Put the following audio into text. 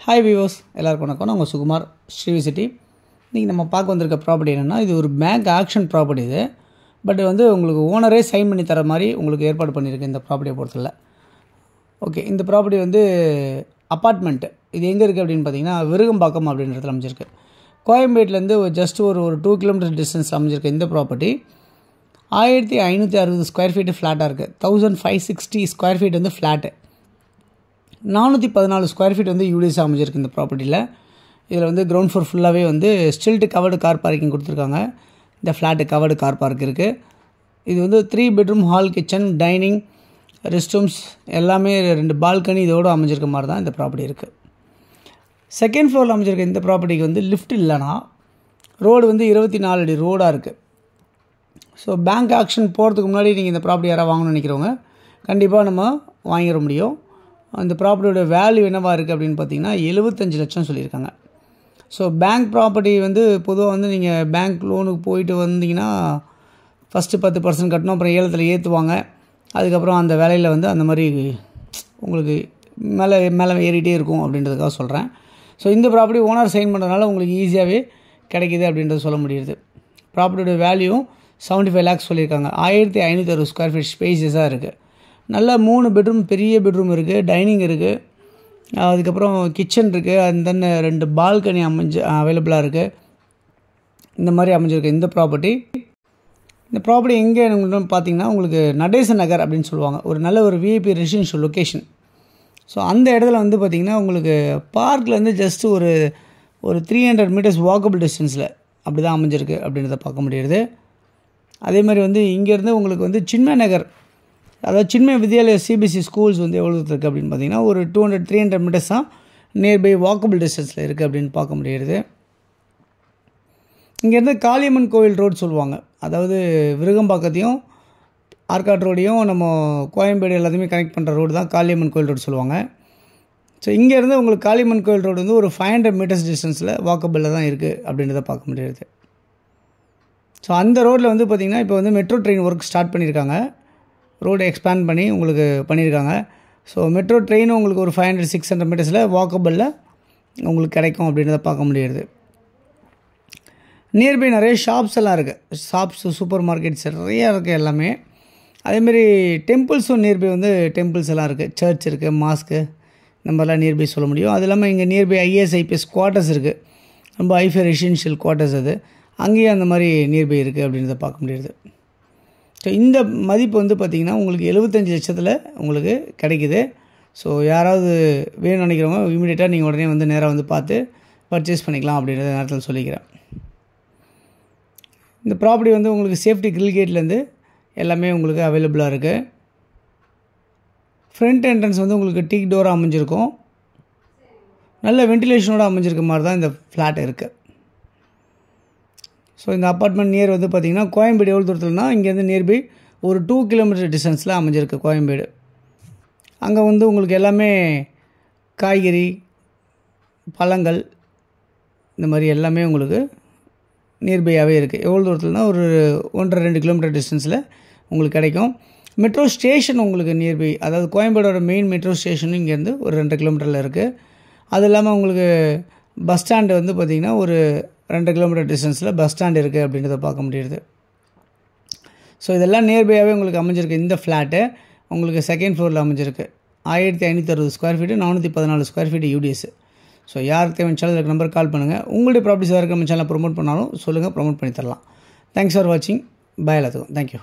Hi viewers, எல்லாருக்கும் வணக்கம். நான் உங்கள் சுகுமார், ஸ்ரீவிசிட்டி. இன்றைக்கி நம்ம பார்க்க வந்திருக்க ப்ராப்பர்ட்டி என்னென்னா, இது ஒரு பேங்க் ஆக்ஷன் ப்ராப்பர்ட்டி. இது பட் உங்களுக்கு ஓனரே சைன் பண்ணி தர மாதிரி உங்களுக்கு ஏற்பாடு பண்ணியிருக்கு இந்த ப்ராப்பர்ட்டியை பொறுத்தல. ஓகே, இந்த ப்ராப்பர்ட்டி அப்பார்ட்மெண்ட்டு. இது எங்கே இருக்குது அப்படின்னு பார்த்தீங்கன்னா, விருகம்பாக்கம் அப்படின்ற இடத்துல அமைஞ்சிருக்கு. கோயம்பேட்டிலேருந்து ஜஸ்ட் ஒரு 2 கிலோமீட்டர் டிஸ்டன்ஸில் அமைஞ்சிருக்கு இந்த ப்ராப்பர்ட்டி. 1560 ஸ்கொயர் ஃபீட்டு ஃப்ளாட்டாக இருக்குது. 1560 square feet flat. 414 square feet UDS அமைஞ்சிருக்கு இந்த ப்ராப்பர்ட்டியில். இதில் கிரவுண்ட் ஃப்ளோர் ஃபுல்லாகவே ஸ்டில்ட்டு கவர்டு கார் பார்க்கிங் கொடுத்துருக்காங்க. இந்த ஃப்ளாட்டு கவர்டு கார் பார்க் இருக்குது. இது 3 bedroom, hall, kitchen, dining, rest rooms எல்லாமே 2 பால்கனி இதோடு அமைஞ்சிருக்க மாதிரி தான் இந்த ப்ராப்பர்ட்டி இருக்குது. செகண்ட் ஃப்ளோரில் அமைஞ்சிருக்க இந்த ப்ராப்பர்ட்டிக்கு லிஃப்ட் இல்லைனா ரோடு 24 அடி ரோடாக இருக்குது. ஸோ பேங்க் ஆக்ஷன் போகிறதுக்கு முன்னாடி நீங்கள் இந்த ப்ராப்பர்ட்டி யாராவது வாங்கணும்னு நினைக்கிறவங்க கண்டிப்பாக நம்ம வாங்கிட முடியும். அந்த ப்ராப்பர்ட்டியோட வேல்யூ என்னவாக இருக்குது அப்படின்னு பார்த்தீங்கன்னா 75 லட்சம் சொல்லியிருக்காங்க. ஸோ பேங்க் ப்ராப்பர்ட்டி பொதுவாக நீங்கள் பேங்க் லோனுக்கு போயிட்டு வந்தீங்கன்னா ஃபஸ்ட்டு 10% கட்டணும், அப்புறம் ஏலத்தில் ஏற்றுவாங்க. அதுக்கப்புறம் அந்த வேலையில் அந்த மாதிரி உங்களுக்கு மேலே மேலே ஏறிட்டே இருக்கும் அப்படின்றதுக்காக சொல்கிறேன். ஸோ இந்த ப்ராப்பர்ட்டி ஓனர் சைன் பண்ணுறதுனால உங்களுக்கு ஈஸியாகவே கிடைக்கிது அப்படின்றது சொல்ல முடியுது. ப்ராப்பர்ட்டியோட வேல்யூ 75 லேக்ஸ் சொல்லியிருக்காங்க. 1560 ஸ்கொயர் ஃபீட் ஸ்பேஸஸாக இருக்குது. நல்லா 3 பெட்ரூம், பெரிய பெட்ரூம் இருக்குது, டைனிங் இருக்குது, அதுக்கப்புறம் கிச்சன் இருக்குது, அந்த 2 பால்கனி அவைலபிளாக இருக்குது. இந்த மாதிரி அமைஞ்சிருக்கு இந்த ப்ராப்பர்ட்டி. இந்த ப்ராப்பர்ட்டி எங்கே பார்த்தீங்கன்னா உங்களுக்கு நடேச நகர் அப்படின்னு சொல்லுவாங்க. ஒரு நல்ல விஐபி ரெசிடென்ஷியல் லொக்கேஷன். ஸோ அந்த இடத்துல பார்த்தீங்கன்னா உங்களுக்கு பார்க்கில் ஜஸ்ட் ஒரு 300 மீட்டர்ஸ் வாக்கபிள் டிஸ்டன்ஸில் அப்படி தான் அமைஞ்சிருக்கு அப்படின்றத பார்க்க முடியுது. அதே மாதிரி இங்கேருந்து உங்களுக்கு சின்மய நகர், அதாவது சின்மய வித்யாலயா சிபிஎஸ்சி ஸ்கூல்ஸ் எவ்வளோ இருக்குது அப்படின்னு பார்த்தீங்கன்னா ஒரு 200-300 மீட்டர்ஸ் தான் நியர்பை வாக்கபிள் டிஸ்டன்ஸில் இருக்குது அப்படின்னு பார்க்க முடியுது. இங்கேருந்து காளியம்மன் கோவில் ரோடு சொல்லுவாங்க. அதாவது விருகம்பாக்கத்தையும் ஆர்காட் ரோடையும் நம்ம கோயம்பேடு எல்லாத்தையுமே கனெக்ட் பண்ணுற ரோடு தான் காளியம்மன் கோவில் ரோடு சொல்லுவாங்க. ஸோ இங்கேருந்து உங்களுக்கு காளியம்மன் கோவில் ரோடு ஒரு 500 மீட்டர்ஸ் டிஸ்டன்ஸில் வாக்கபிளில் தான் இருக்குது அப்படின்றத பார்க்க முடியுது. ஸோ அந்த ரோட்டில் பார்த்திங்கன்னா இப்போ மெட்ரோ ட்ரெயின் ஒர்க் ஸ்டார்ட் பண்ணியிருக்காங்க. ரோடு எக்ஸ்பேண்ட் பண்ணி உங்களுக்கு பண்ணியிருக்காங்க. ஸோ மெட்ரோ ட்ரெயினும் உங்களுக்கு ஒரு 500-600 மீட்டர்ஸில் வாக்கபிளில் உங்களுக்கு கிடைக்கும் அப்படின்றத பார்க்க முடியுது. நியர்பை நிறைய ஷாப்ஸ் எல்லாம் இருக்குது. ஷாப்ஸ், சூப்பர் மார்க்கெட்ஸ் நிறையா இருக்குது எல்லாமே. அதேமாரி டெம்பிள்ஸும் நியர்பை டெம்பிள்ஸ் எல்லாம் இருக்குது. சர்ச் இருக்குது, மாஸ்க்கு, நம்மலாம் நியர்பை சொல்ல முடியும். அது இல்லாமல் இங்கே நியர்பை IAS குவார்ட்டர்ஸ் இருக்குது. ரொம்ப ஹைஃபை ரெசிடென்ஷியல் குவார்ட்டர்ஸ் அது. அங்கேயும் அந்த மாதிரி நியர்பை இருக்குது அப்படின்றத பார்க்க முடியுது. ஸோ இந்த மதிப்பு பார்த்திங்கன்னா உங்களுக்கு 75 லட்சத்தில் உங்களுக்கு கிடைக்கிது. ஸோ யாராவது வேணும்னு நினைக்கிறவங்க இமீடியட்டாக நீங்கள் உடனே நேராக பார்த்து பர்ச்சேஸ் பண்ணிக்கலாம் அப்படின்றத நேரத்தில் சொல்லிக்கிறேன். இந்த ப்ராப்பர்ட்டி உங்களுக்கு சேஃப்டி கிரில் கேட்லேருந்து எல்லாமே உங்களுக்கு அவைலபிளாக இருக்குது. ஃப்ரண்ட் என்ட்ரன்ஸ் உங்களுக்கு டீக் டோராக அமைஞ்சிருக்கும். நல்ல வென்டிலேஷனோடு அமைஞ்சிருக்க மாதிரி தான் இந்த ஃப்ளாட் இருக்குது. ஸோ இந்த அப்பார்ட்மெண்ட் நியர் பார்த்திங்கன்னா கோயம்பேடு எவ்வளோ தூரத்துலனா இங்கேருந்து நியர்பை ஒரு 2 கிலோமீட்டர் டிஸ்டன்ஸில் அமைஞ்சிருக்கு கோயம்பேடு. அங்கே உங்களுக்கு எல்லாமே காய்கறி, பழங்கள், இந்த மாதிரி எல்லாமே உங்களுக்கு நியர்பையாகவே இருக்குது. எவ்வளோ தூரத்துலனா ஒரு 1.5-2 கிலோமீட்டர் டிஸ்டன்ஸில் உங்களுக்கு கிடைக்கும். மெட்ரோ ஸ்டேஷன் உங்களுக்கு நியர்பை, அதாவது கோயம்பேடோட மெயின் மெட்ரோ ஸ்டேஷனும் இங்கேருந்து ஒரு 2 கிலோமீட்டரில் இருக்குது. அது இல்லாமல் உங்களுக்கு பஸ் ஸ்டாண்டு பார்த்திங்கன்னா ஒரு 2 கிலோமீட்டர் டிஸ்டன்ஸில் பஸ் ஸ்டாண்ட் இருக்குது அப்படின்றத பார்க்க முடியுது. ஸோ இதெல்லாம் நியர்பையாகவே உங்களுக்கு அமைஞ்சிருக்கு. இந்த ஃப்ளாட்டு உங்களுக்கு செகண்ட் ஃப்ளோரில் அமைஞ்சிருக்கு. 1560 square feet, 414 square feet UDS. So யாருக்கு தேவையான சேனல் நம்பர் கால் பண்ணுங்கள். உங்களுடைய ப்ராப்பர்ட்டிஸ் யாருக்கு நம்ம சேனல் ப்ரொமோட் பண்ணாலும் சொல்லுங்கள், ப்ரொமோட் பண்ணி தரலாம். தேங்க்ஸ் ஃபார் வாட்சிங். பாய் எல்லாத்துக்கும். தேங்க்யூ.